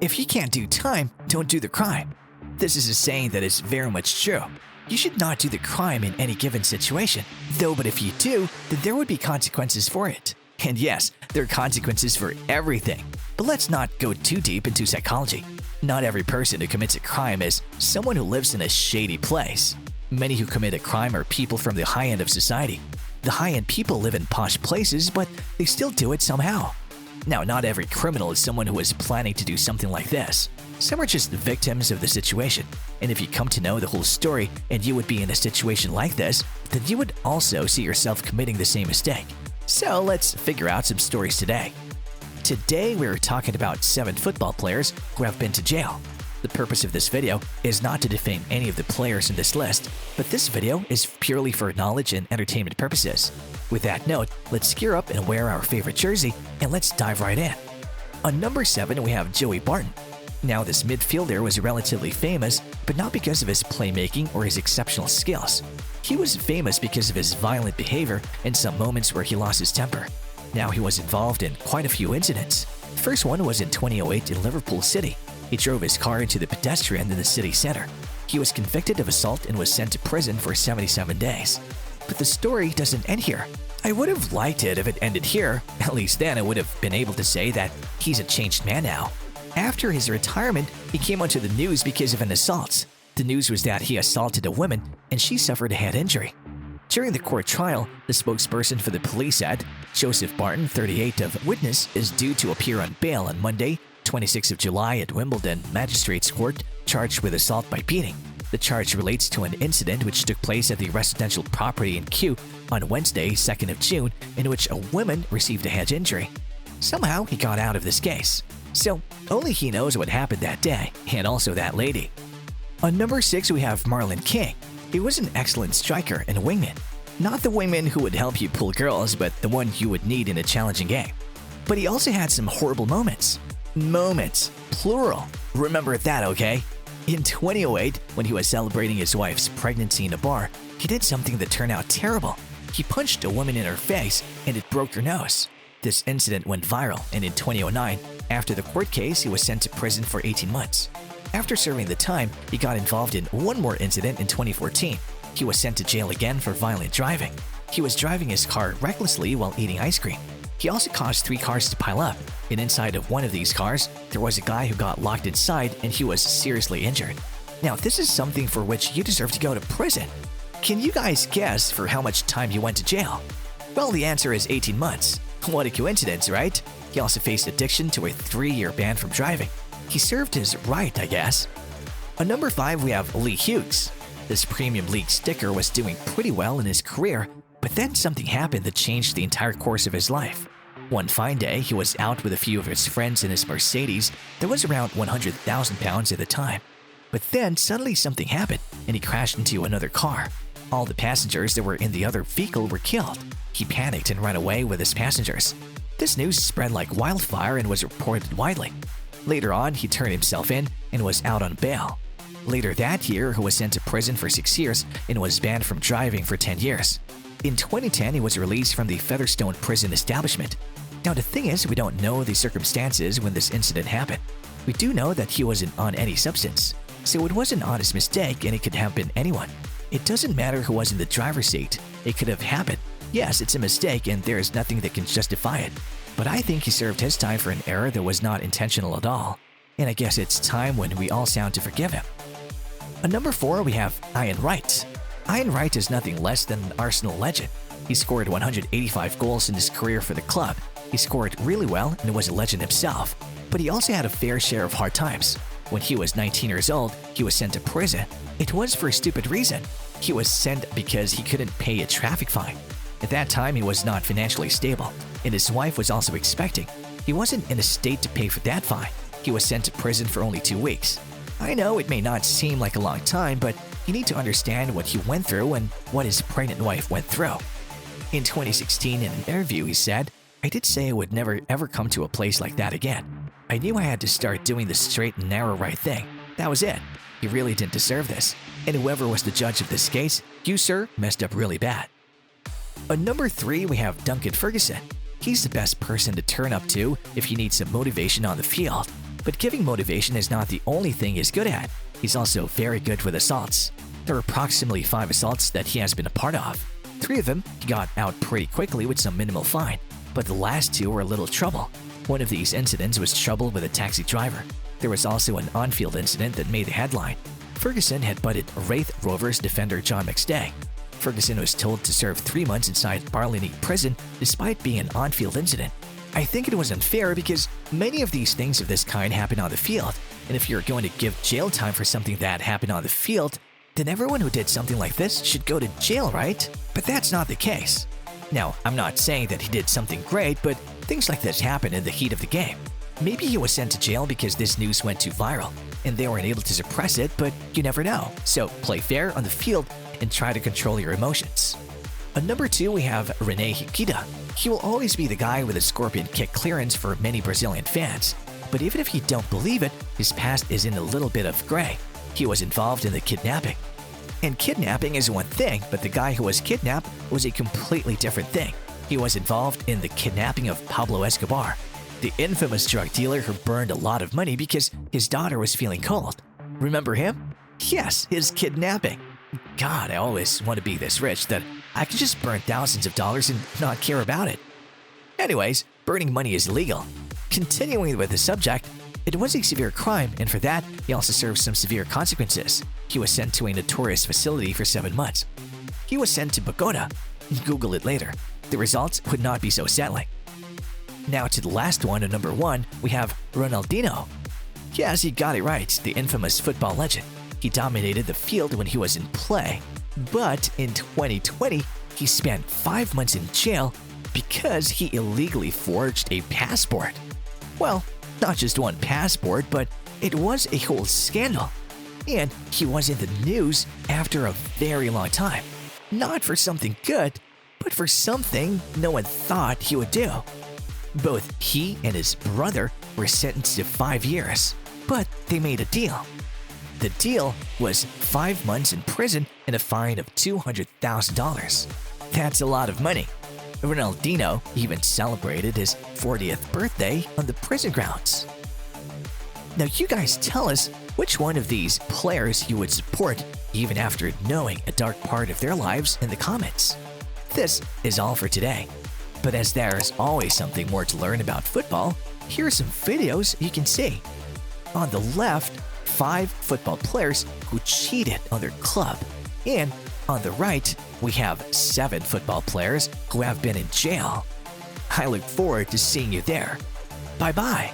If you can't do time, don't do the crime. This is a saying that is very much true. You should not do the crime in any given situation, though but if you do, then there would be consequences for it. And yes, there are consequences for everything. But let's not go too deep into psychology. Not every person who commits a crime is someone who lives in a shady place. Many who commit a crime are people from the high end of society. The high-end people live in posh places, but they still do it somehow. Now, not every criminal is someone who is planning to do something like this. Some are just victims of the situation, and if you come to know the whole story and you would be in a situation like this, then you would also see yourself committing the same mistake. So let's figure out some stories today. Today we're talking about 7 football players who have been to jail. The purpose of this video is not to defame any of the players in this list, but this video is purely for knowledge and entertainment purposes. With that note, let's gear up and wear our favorite jersey, and let's dive right in. On number 7, we have Joey Barton. Now, this midfielder was relatively famous, but not because of his playmaking or his exceptional skills. He was famous because of his violent behavior and some moments where he lost his temper. Now, he was involved in quite a few incidents. The first one was in 2008 in Liverpool City. He drove his car into the pedestrian in the city center. He was convicted of assault and was sent to prison for 77 days. But the story doesn't end here. I would have liked it if it ended here. At least then I would have been able to say that he's a changed man now. After his retirement, he came onto the news because of an assault. The news was that he assaulted a woman and she suffered a head injury. During the court trial, the spokesperson for the police said, Joseph Barton, 38, of witness, is due to appear on bail on Monday, 26th of July at Wimbledon Magistrates Court, charged with assault by beating. The charge relates to an incident which took place at the residential property in Kew on Wednesday, 2nd of June, in which a woman received a head injury. Somehow, he got out of this case. So, only he knows what happened that day, and also that lady. On number 6, we have Marlon King. He was an excellent striker and wingman. Not the wingman who would help you pull girls, but the one you would need in a challenging game. But he also had some horrible moments. Moments, plural. Remember that, okay? In 2008, when he was celebrating his wife's pregnancy in a bar, he did something that turned out terrible. He punched a woman in her face and it broke her nose. This incident went viral, and in 2009, after the court case, he was sent to prison for 18 months. After serving the time, he got involved in one more incident in 2014. He was sent to jail again for violent driving. He was driving his car recklessly while eating ice cream. He also caused 3 cars to pile up, and inside of one of these cars, there was a guy who got locked inside and he was seriously injured. Now, this is something for which you deserve to go to prison. Can you guys guess for how much time he went to jail? Well, the answer is 18 months. What a coincidence, right? He also faced addiction to a 3-year ban from driving. He served his right, I guess. On number 5, we have Lee Hughes. This Premium League sticker was doing pretty well in his career, but then something happened that changed the entire course of his life. One fine day, he was out with a few of his friends in his Mercedes that was around 100,000 pounds at the time. But then suddenly something happened and he crashed into another car. All the passengers that were in the other vehicle were killed. He panicked and ran away with his passengers. This news spread like wildfire and was reported widely. Later on, he turned himself in and was out on bail. Later that year, he was sent to prison for 6 years and was banned from driving for 10 years. In 2010, he was released from the Featherstone prison establishment. Now, the thing is, we don't know the circumstances when this incident happened. We do know that he wasn't on any substance, so it was an honest mistake and it could have been anyone. It doesn't matter who was in the driver's seat. It could have happened. Yes, it's a mistake and there is nothing that can justify it. But I think he served his time for an error that was not intentional at all. And I guess it's time when we all sound to forgive him. On number 4, we have Ian Wright. Ian Wright is nothing less than an Arsenal legend. He scored 185 goals in his career for the club. He scored really well and was a legend himself. But he also had a fair share of hard times. When he was 19 years old, he was sent to prison. It was for a stupid reason. He was sent because he couldn't pay a traffic fine. At that time, he was not financially stable, and his wife was also expecting. He wasn't in a state to pay for that fine. He was sent to prison for only 2 weeks. I know it may not seem like a long time, but you need to understand what he went through and what his pregnant wife went through. In 2016, in an interview, he said, "I did say I would never ever come to a place like that again. I knew I had to start doing the straight and narrow right thing. That was it. He really didn't deserve this. And whoever was the judge of this case, you, sir, messed up really bad." On number 3, we have Duncan Ferguson. He's the best person to turn up to if you need some motivation on the field. But giving motivation is not the only thing he's good at. He's also very good with assaults. There are approximately 5 assaults that he has been a part of. 3 of them he got out pretty quickly with some minimal fine, but the last 2 were a little trouble. One of these incidents was trouble with a taxi driver. There was also an on-field incident that made the headline. Ferguson had butted Wraith Rovers defender John McStay. Ferguson was told to serve 3 months inside Barliney prison despite being an on-field incident. I think it was unfair because many of these things of this kind happen on the field, and if you're going to give jail time for something that happened on the field, then everyone who did something like this should go to jail, right? But that's not the case. Now, I'm not saying that he did something great, but things like this happen in the heat of the game. Maybe he was sent to jail because this news went too viral, and they weren't able to suppress it, but you never know. So play fair on the field and try to control your emotions. At number 2, we have Rene Higuita. He will always be the guy with a scorpion kick clearance for many Brazilian fans. But even if you don't believe it, his past is in a little bit of gray. He was involved in the kidnapping. And kidnapping is one thing, but the guy who was kidnapped was a completely different thing. He was involved in the kidnapping of Pablo Escobar, the infamous drug dealer who burned a lot of money because his daughter was feeling cold. Remember him? Yes, his kidnapping. God, I always want to be this rich that I could just burn thousands of dollars and not care about it. Anyways, burning money is illegal. Continuing with the subject, it was a severe crime, and for that, he also served some severe consequences. He was sent to a notorious facility for 7 months. He was sent to Bogota. Google it later. The results would not be so settling. Now to the last one, at number 1, we have Ronaldinho. Yes, you got it right, the infamous football legend. He dominated the field when he was in play, but in 2020, he spent 5 months in jail because he illegally forged a passport. Well, not just one passport, but it was a whole scandal. And he was in the news after a very long time. Not for something good, but for something no one thought he would do. Both he and his brother were sentenced to 5 years, but they made a deal. The deal was 5 months in prison and a fine of $200,000. That's a lot of money. Ronaldinho even celebrated his 40th birthday on the prison grounds. Now you guys tell us which one of these players you would support even after knowing a dark part of their lives in the comments. This is all for today. But as there's always something more to learn about football, here are some videos you can see. On the left, 5 football players who cheated on their club. And on the right, we have 7 football players who have been in jail. I look forward to seeing you there. Bye-bye.